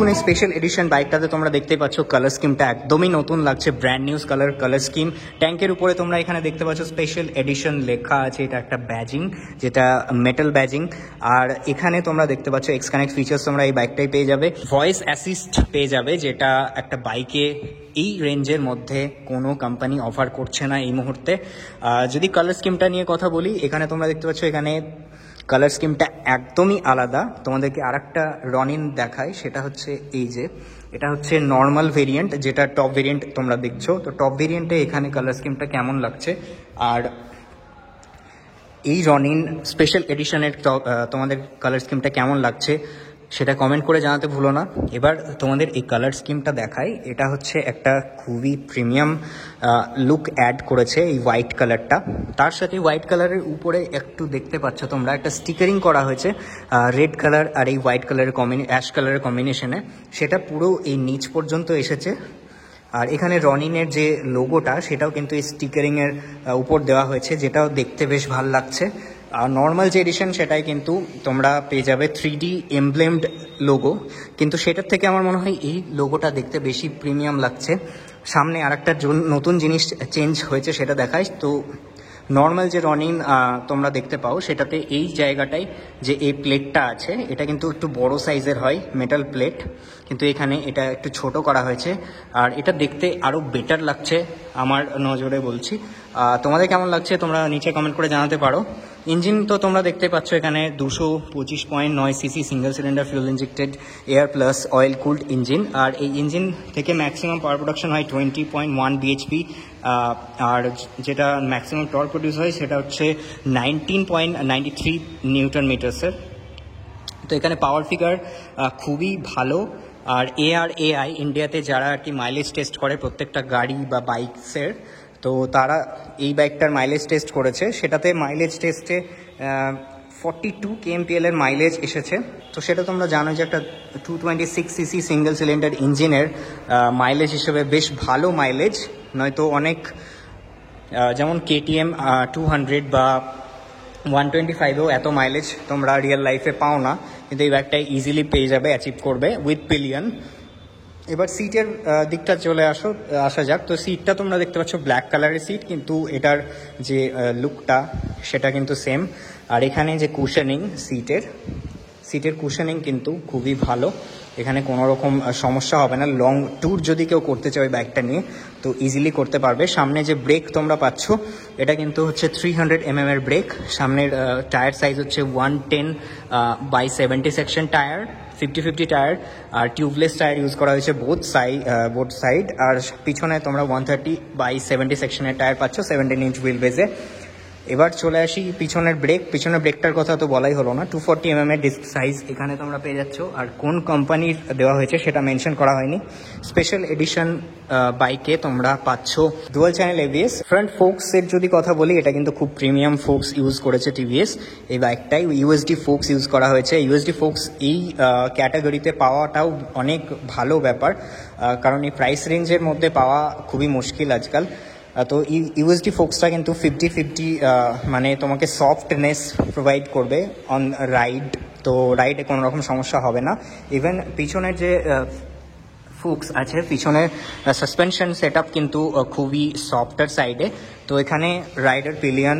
এই special edition বাইকটাতে তোমরা দেখতেই পাচ্ছ কালার স্কিমটা একদমই নতুন লাগছে, ব্র্যান্ড নিউজ কালার স্কিম। ট্যাঙ্কের উপরে তোমরা এখানে দেখতে পাচ্ছ স্পেশাল এডিশন লেখা আছে, এটা একটা ব্যাজিং, যেটা মেটাল ব্যাজিং। আর এখানে তোমরা দেখতে পাচ্ছ এক্স কানেক্ট ফিচার্স তোমরা এই বাইকটাই পেয়ে যাবে, ভয়েস অ্যাসিস্ট পেয়ে যাবে, যেটা একটা বাইকে এই রেঞ্জের মধ্যে কোনো কোম্পানি অফার করছে না এই মুহূর্তে। যদি কালার স্কিমটা নিয়ে কথা বলি, এখানে তোমরা দেখতে পাচ্ছ এখানে কালার স্কিমটা একদমই আলাদা। তোমাদেরকে আরেকটা রনিন দেখায়, সেটা হচ্ছে এই যে এটা হচ্ছে নর্মাল ভেরিয়েন্ট, যেটা টপ ভেরিয়েন্ট তোমরা দেখছো। তো টপ ভেরিয়েন্টে এখানে কালার স্কিমটা কেমন লাগছে, আর এই রনিন স্পেশাল এডিশনের তোমাদের কালার স্কিমটা কেমন লাগছে সেটা কমেন্ট করে জানাতে ভুলো না। এবার তোমাদের এই কালার স্কিমটা দেখাই, এটা হচ্ছে একটা খুবই প্রিমিয়াম লুক অ্যাড করেছে এই হোয়াইট কালারটা। তার সাথে হোয়াইট কালারের উপরে একটু দেখতে পাচ্ছ তোমরা একটা স্টিকারিং করা হয়েছে রেড কালার আর এই হোয়াইট কালারের অ্যাশ কালারের কম্বিনেশনে, সেটা পুরো এই নিচ পর্যন্ত এসেছে। আর এখানে রনিনের যে লোগোটা সেটাও কিন্তু এই স্টিকারিংয়ের উপর দেওয়া হয়েছে, যেটাও দেখতে বেশ ভালো লাগছে। আর নর্মাল যে এডিশন সেটাই কিন্তু তোমরা পেয়ে যাবে 3D এমব্লেমড লোগো, কিন্তু সেটার থেকে আমার মনে হয় এই লোগোটা দেখতে বেশি প্রিমিয়াম লাগছে। সামনে আর একটা নতুন জিনিস চেঞ্জ হয়েছে সেটা দেখায়। তো নর্মাল যে রনিন তোমরা দেখতে পাও সেটাতে এই জায়গাটায় যে এই প্লেটটা আছে এটা কিন্তু একটু বড় সাইজের হয়, মেটাল প্লেট, কিন্তু এখানে এটা একটু ছোট করা হয়েছে। আর এটা দেখতে আরও বেটার লাগছে আমার নজরে বলছি। তোমাদের কেমন লাগছে তোমরা নিচে কমেন্ট করে জানাতে পারো। ইঞ্জিন তো তোমরা দেখতে পাচ্ছ এখানে 225.9 CC single cylinder fuel injected air plus oil cooled engine. আর এই ইঞ্জিন থেকে ম্যাক্সিমাম পাওয়ার প্রোডাকশন হয় 20.1 বিএইচপি, আর যেটা ম্যাক্সিমাম টর্ক প্রডিউস হয় সেটা হচ্ছে 19.93 নিউটন মিটার্সের। তো এখানে পাওয়ার ফিগার খুবই ভালো। আর এআই ইন্ডিয়াতে যারা আর কি মাইলেজ টেস্ট করে প্রত্যেকটা গাড়ি বা বাইকসের, তো তারা এই বাইকটার মাইলেজ টেস্ট করেছে, সেটাতে মাইলেজ টেস্টে 42 kmpl এর মাইলেজ এসেছে। তো সেটা তোমরা জানো যে একটা 226 সিসি সিঙ্গেল সিলিন্ডার ইঞ্জিনের মাইলেজ হিসেবে বেশ ভালো মাইলেজ, নয়তো অনেক যেমন KTM 200 বা 125-এও এত মাইলেজ তোমরা রিয়েল লাইফে পাও না, কিন্তু এই বাইকটাই ইজিলি পেয়ে যাবে, অ্যাচিভ করবে উইথ পিলিয়ন। এবার সিটের দিকটা চলে আসা যাক। তো সিটটা তোমরা দেখতে পাচ্ছ ব্ল্যাক কালারের সিট, কিন্তু এটার যে লুকটা সেটা কিন্তু সেম। আর এখানে যে কুশনিং সিটের কুশনিং কিন্তু খুবই ভালো, এখানে কোনো রকম সমস্যা হবে না। লং ট্যুর যদি কেউ করতে চায় ওই বাইকটা নিয়ে তো ইজিলি করতে পারবে। সামনে যে ব্রেক তোমরা পাচ্ছ এটা কিন্তু হচ্ছে 300 mm এর ব্রেক। সামনের টায়ার সাইজ হচ্ছে 110/70 সেকশন টায়ার, 50-50 টায়ার, আর টিউবলেস টায়ার ইউজ করা হয়েছে বোথ সাইড। আর পিছনে তোমরা 130/70 সেকশনের টায়ার পাচ্ছ 17 ইঞ্চ হুইল বেজে। এবার চলে আসি পিছনের ব্রেকটার কথা তো বলাই হলো না, 240 mm এর ডিস্ক সাইজ এখানে তোমরা পেয়ে যাচ্ছ। আর কোন কোম্পানির দেওয়া হয়েছে সেটা মেনশন করা হয়নি। স্পেশাল এডিশন বাইকে তোমরা পাচ্ছ ডুয়াল চ্যানেল ABS। ফ্রন্ট ফোকসের যদি কথা বলি, এটা কিন্তু খুব প্রিমিয়াম ফোকস ইউজ করেছে TVS এই বাইকটাই। USD ফোকস ইউজ করা হয়েছে। USD ফোকস এই ক্যাটাগরিতে পাওয়াটাও অনেক ভালো ব্যাপার, কারণ এই প্রাইস রেঞ্জের মধ্যে পাওয়া খুবই মুশকিল আজকাল। তো USD ফোকসটা কিন্তু 50-50, মানে তোমাকে সফটনেস প্রোভাইড করবে অন রাইড, তো রাইডে কোনো রকম সমস্যা হবে না। ইভেন পিছনের যে ফোকস আছে, পিছনের সাসপেনশন সেট আপ কিন্তু খুবই সফটার সাইডে, তো এখানে রাইডার পিলিয়ন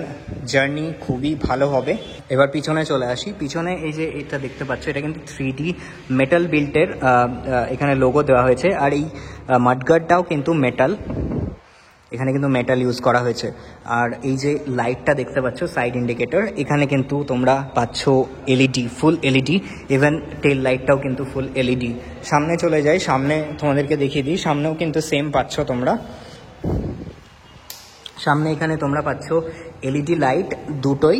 জার্নি খুবই ভালো হবে। এবার পিছনে চলে আসি। পিছনে এই যে এটা দেখতে পাচ্ছ এটা কিন্তু 3D মেটাল বিল্টের এখানে লোগো দেওয়া হয়েছে। আর এই মাডগার্ডটাও কিন্তু মেটাল, এখানে কিন্তু মেটাল ইউজ করা হয়েছে। আর এই যে লাইটটা দেখতে পাচ্ছ সাইড ইন্ডিকেটর, এখানে কিন্তু তোমরা পাচ্ছ LED, ফুল LED। ইভেন টেল লাইটটাও কিন্তু ফুল LED। সামনে চলে যাই, সামনে তোমাদেরকে দেখিয়ে দিই, সামনেও কিন্তু সেম পাচ্ছ তোমরা। সামনে এখানে তোমরা পাচ্ছ LED লাইট দুটোই।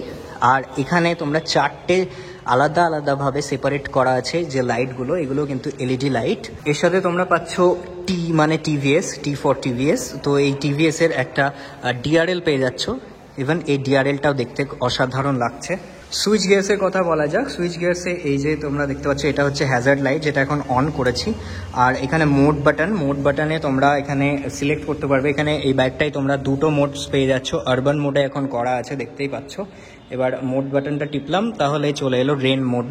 আর এখানে তোমরা 4টে আলাদাভাবে সেপারেট করা আছে যে লাইটগুলো, এগুলো কিন্তু LED লাইট। এর সাথে তোমরা পাচ্ছ মানে T for TVS। তো এই TVS এর একটা DRL পেয়ে যাচ্ছ। ইভেন এই DRLটাও দেখতে অসাধারণ লাগছে। সুইচ গিয়ার্সের কথা বলা যাক। সুইচ গিয়ার্সে এই যে তোমরা দেখতে পাচ্ছ এটা হচ্ছে হ্যাজার্ড লাইট, যেটা এখন অন করেছি। আর এখানে মোড বাটনে তোমরা এখানে সিলেক্ট করতে পারবে। এখানে এই বাইকটাই তোমরা দুটো মোডস পেয়ে যাচ্ছ। আরবান মোডে এখন করা আছে, দেখতেই পাচ্ছ। এবার মোড বাটনটা টিপলাম, তাহলে চলে এলো রেন মোড।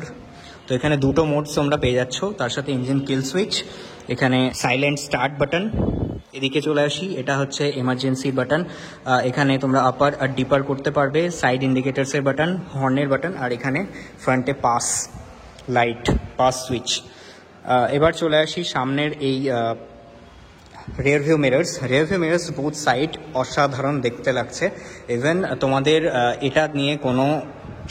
তো এখানে দুটো মোডস তোমরা পেয়ে যাচ্ছ, তার সাথে ইঞ্জিন কিল সুইচ, এখানে সাইলেন্ট স্টার্ট বাটন। এদিকে চলে আসি, এটা হচ্ছে এমার্জেন্সি বাটন, এখানে তোমরা আপার আর ডিপার করতে পারবে, সাইড ইন্ডিকেটার্সের বাটন, হর্নের বাটন, আর এখানে ফ্রন্টে পাস লাইট, পাস সুইচ। এবার চলে আসি সামনের এই rear view mirrors both side অসাধারণ দেখতে লাগছে। ইভেন তোমাদের এটা নিয়ে কোনো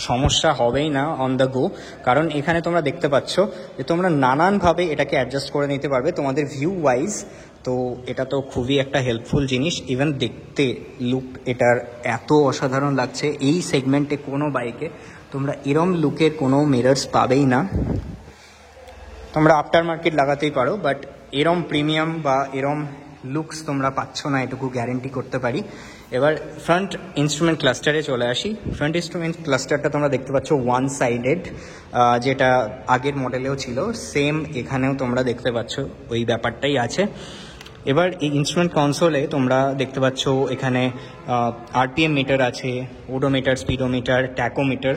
সমস্যা হবেই না অন দ্য গো, কারণ এখানে তোমরা দেখতে পাচ্ছ যে তোমরা নানানভাবে এটাকে অ্যাডজাস্ট করে নিতে পারবে তোমাদের ভিউ ওয়াইজ। তো এটা তো খুবই একটা হেল্পফুল জিনিস। ইভেন দেখতে লুক এটার এত অসাধারণ লাগছে, এই সেগমেন্টে কোনো বাইকে তোমরা এরম লুকের কোনো মিরর্স পাবেই না। তোমরা আফটার মার্কেট লাগাতেই পারো, বাট এরম প্রিমিয়াম বা এরম লুকস তোমরা পাচ্ছ না, এটুকু গ্যারেন্টি করতে পারি। এবার ফ্রন্ট ইনস্ট্রুমেন্ট ক্লাস্টারে চলে আসি। ফ্রন্ট ইনস্ট্রুমেন্ট ক্লাস্টারটা তোমরা দেখতে পাচ্ছ ওয়ান সাইডেড, যেটা আগের মডেলেও ছিল, সেম এখানেও তোমরা দেখতে পাচ্ছ ওই ব্যাপারটাই আছে। এবার এই ইনস্ট্রুমেন্ট কনসোলে তোমরা দেখতে পাচ্ছ এখানে আরপিএম মিটার আছে, odometer, speedometer, tachometer,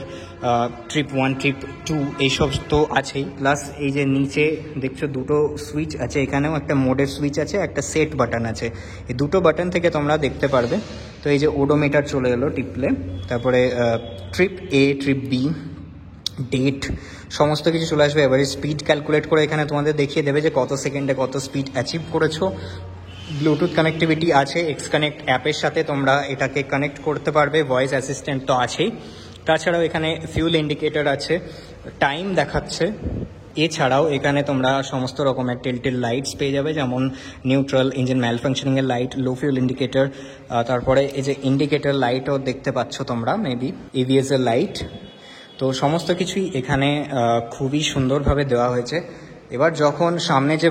trip 1 trip 2 এইসব তো আছেই। প্লাস এই যে নিচে দেখছো দুটো সুইচ আছে, এখানেও একটা মোডের সুইচ আছে, একটা সেট বাটন আছে। এই দুটো বাটন থেকে তোমরা দেখতে পারবে। তো এই যে ওডোমিটার চলে এলো টিপলে, তারপরে ট্রিপ এ, ট্রিপ বি, ডেট, সমস্ত কিছু চলে আসবে। এবারে স্পিড ক্যালকুলেট করে এখানে তোমাদের দেখিয়ে দেবে যে কত সেকেন্ডে কত স্পিড অ্যাচিভ করেছো। ব্লুটুথ কানেক্টিভিটি আছে, এক্স কানেক্ট অ্যাপের সাথে তোমরা এটাকে কানেক্ট করতে পারবে, ভয়েস অ্যাসিস্ট্যান্ট তো আছেই। তাছাড়াও এখানে ফিউল ইন্ডিকেটর আছে, টাইম দেখাচ্ছে। এছাড়াও এখানে তোমরা সমস্ত রকমের টেল লাইটস পেয়ে যাবে, যেমন নিউট্রাল, ইঞ্জিন ম্যালফাংশনিংয়ের লাইট, লো ফিউল ইন্ডিকেটর, তারপরে এই যে ইন্ডিকেটর লাইটও দেখতে পাচ্ছ তোমরা, মেবি EVS এর লাইট। তো সমস্ত কিছুই এখানে খুবই সুন্দরভাবে দেওয়া হয়েছে। এবার যখন সামনে যে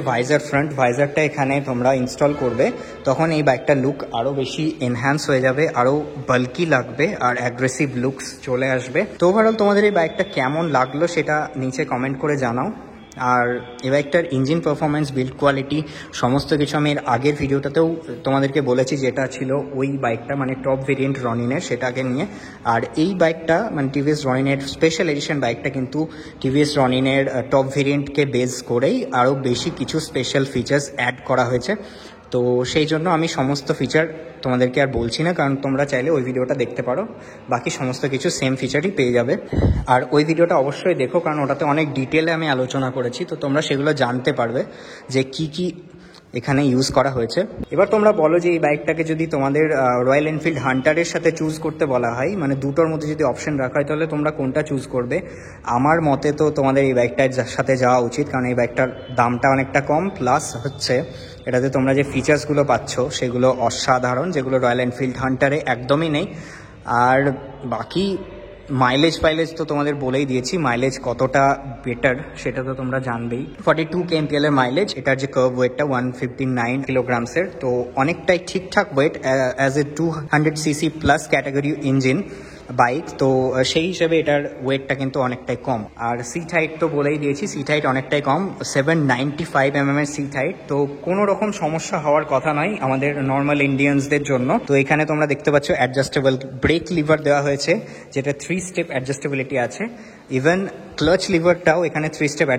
ফ্রন্ট ভাইজারটা এখানে তোমরা ইনস্টল করবে, তখন এই বাইকটার লুক আরও বেশি এনহ্যান্স হয়ে যাবে, আরও বাল্কি লাগবে, আর অ্যাগ্রেসিভ লুকস চলে আসবে। তো ওভারঅল তোমাদের এই বাইকটা কেমন লাগলো সেটা নিচে কমেন্ট করে জানাও। আর এই বাইকটার ইঞ্জিন পারফরমেন্স, বিল্ড কোয়ালিটি, সমস্ত কিছু আমি এর আগের ভিডিওটাতেও তোমাদেরকে বলেছি, যেটা ছিল ওই বাইকটা মানে টপ ভেরিয়েন্ট রনিনের, সেটাকে নিয়ে। আর এই বাইকটা মানে টিভিএস রনিনের স্পেশাল এডিশন বাইকটা কিন্তু টিভিএস রনিনের টপ ভেরিয়েন্টকে বেস করেই আরও বেশি কিছু স্পেশাল ফিচার্স অ্যাড করা হয়েছে। তো সেই জন্য আমি সমস্ত ফিচার তোমাদেরকে আর বলছি না, কারণ তোমরা চাইলে ওই ভিডিওটা দেখতে পারো, বাকি সমস্ত কিছু সেম ফিচারই পেয়ে যাবে। আর ওই ভিডিওটা অবশ্যই দেখো, কারণ ওটাতে অনেক ডিটেলে আমি আলোচনা করেছি, তো তোমরা সেগুলো জানতে পারবে যে কি কি এখানে ইউজ করা হয়েছে। এবার তোমরা বলো যে এই বাইকটাকে যদি তোমাদের রয়্যাল এনফিল্ড হান্টারের সাথে চুজ করতে বলা হয়, মানে দুটোর মধ্যে যদি অপশন রাখা হয়, তাহলে তোমরা কোনটা চুজ করবে? আমার মতে তো তোমাদের এই বাইকটার সাথে যাওয়া উচিত, কারণ এই বাইকটার দামটা অনেকটা কম, প্লাস হচ্ছে এটাতে তোমরা যে ফিচার্সগুলো পাচ্ছ সেগুলো অসাধারণ, যেগুলো রয়্যাল এনফিল্ড হান্টারে একদমই নেই। আর বাকি মাইলেজ তো তোমাদের বলেই দিয়েছি, মাইলেজ কতটা বেটার সেটা তো তোমরা জানবেই। 42 kmpl এর মাইলেজ, এটার যে কার্ভ ওয়েটটা 159 কিলোগ্রামসের, তো অনেকটাই ঠিকঠাক weight as a 200cc plus category engine bike, তো সেই হিসেবে এটার ওয়েটটা কিন্তু অনেকটাই কম। আর সিট হাইট তো বলেই দিয়েছি, সিট হাইট অনেকটাই কম, 795 mm এর সিট হাইট, তো কোনো রকম সমস্যা হওয়ার কথা নয় আমাদের নর্মাল ইন্ডিয়ানসদের জন্য। তো এখানে তোমরা দেখতে পাচ্ছ অ্যাডজাস্টেবল ব্রেক লিভার দেওয়া হয়েছে, যেটা 3 স্টেপ অ্যাডজাস্টেবিলিটি আছে। ইভেন ক্লাচ লিভারটাও এখানে 3 স্টেপ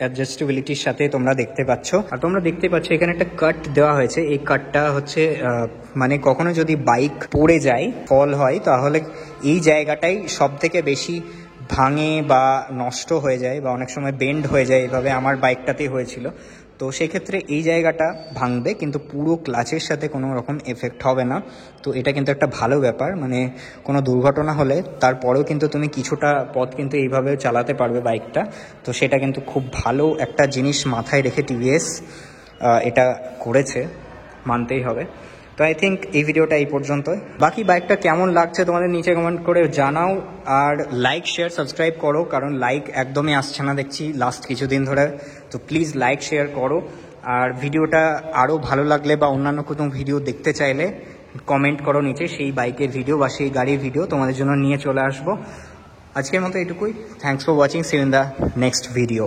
অ্যাডজাস্টেবিলিটির সাথে তোমরা দেখতে পাচ্ছ। আর তোমরা দেখতে পাচ্ছ এখানে একটা কাট দেওয়া হয়েছে, এই কাটটা হচ্ছে মানে কখনো যদি বাইক পড়ে যায়, ফল হয়, তাহলে এই জায়গাটাই সব থেকে বেশি ভাঙে বা নষ্ট হয়ে যায়, বা অনেক সময় বেন্ড হয়ে যায়, এভাবে আমার বাইকটাতেই হয়েছিল। তো সেক্ষেত্রে এই জায়গাটা ভাঙবে, কিন্তু পুরো ক্লাচের সাথে কোনো রকম এফেক্ট হবে না। তো এটা কিন্তু একটা ভালো ব্যাপার, মানে কোনো দুর্ঘটনা হলে তারপরেও কিন্তু তুমি কিছুটা পথ কিন্তু এইভাবে চালাতে পারবে বাইকটা। তো সেটা কিন্তু খুব ভালো একটা জিনিস মাথায় রেখে টিভিএস এটা করেছে, মানতেই হবে। তো আই থিঙ্ক এই ভিডিওটা এই পর্যন্তই। বাকি বাইকটা কেমন লাগছে তোমাদের নিচে কমেন্ট করে জানাও, আর লাইক শেয়ার সাবস্ক্রাইব করো, কারণ লাইক একদমই আসছে না দেখছি লাস্ট কিছুদিন ধরে। তো প্লিজ লাইক শেয়ার করো, আর ভিডিওটা আরও ভালো লাগলে বা অন্যান্য কোনো ভিডিও দেখতে চাইলে কমেন্ট করো নিচে, সেই বাইকের ভিডিও বা সেই গাড়ির ভিডিও তোমাদের জন্য নিয়ে চলে আসবো। আজকের মতো এটুকুই। Thanks for watching, see you in the next video.